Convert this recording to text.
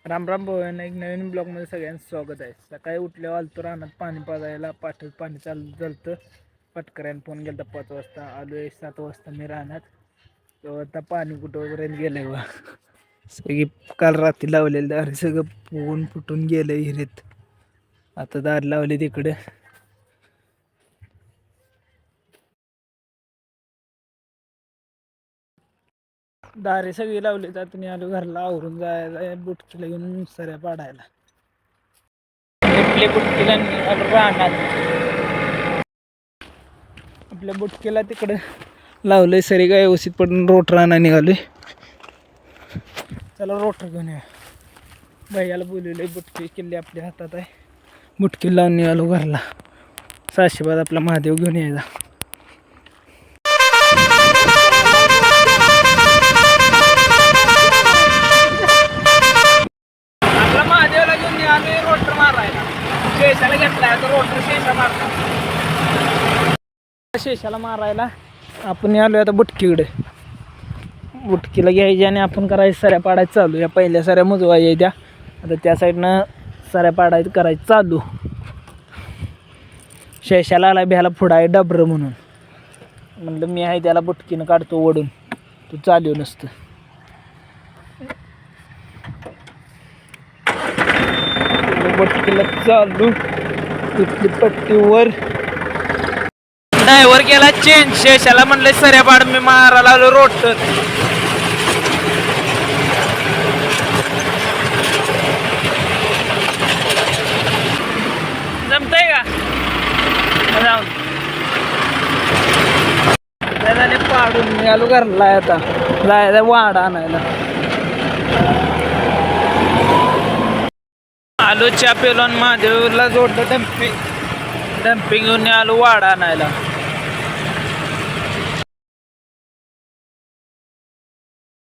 राम राम भाऊ, एक नवीन ब्लॉगमध्ये सगळ्यांचं स्वागत आहे. सकाळी उठल्यावर आलतो रानात पाणी पाजायला. पाठच पाणी चालू झालतं. पटकऱ्यानं फोन गेला 5 वाजता. आलोय 7 वाजता मी रानात. तो आता पाणी कुठंपर्यंत गेलंय बा. सगळी काल रात्री लावलेली दार सगळं पोहून फुटून गेलं हिरीत. आता दार लावले तिकडे. दारे सगळी लावली. तर तुम्ही आलो घरला आवरून जायला बुटकीला घेऊन सऱ्या पाडायला. आपल्या बुटकीला रानात आपल्या बुटकीला तिकडे लावलंय सरी काय व्यवस्थित पडून रोट राणा निघालोय. चला रोटर घेऊन या. भैयाला बोलवलंय. बुटकी किल्ली आपल्या हातात आहे. बुटकी लावून निघालो घरला. साशीबाद आपला महादेव घेऊन यायचा. आपला महादेवला घेऊन निघालोय रोटर मारायला. शेषाला घेतलाय तो रोटर. शेषा मारला. शेषाला मारायला आपण आलोय आता बुटकीकडे. बुटकीला घ्यायची आणि आपण करायचं सऱ्या पाडायचं चालू. या पहिल्या सऱ्या मुजवायच्या द्या. आता त्या साईडनं सऱ्या पाडायचं करायचं चालू. शेषाला आला भ्याला पुढं आहे डबरं म्हणून. म्हणलं मी आहे त्याला बुटकीनं काढतो ओढून. तू चालू नसतं. बुटकीला चालू. तिथली पट्टीवर ड्रायव्हर गेला चेंज. शेषाला म्हणलं सऱ्या पाड. मी मारायला आलो रोटर. जमतंय का जाऊन त्याने पाडून निघालो घरला. आता जायचा वाडा आणायला. आलो चा पेलो महादेवला जोडलं डम्पिंग घेऊन आलो वाडा आणायला.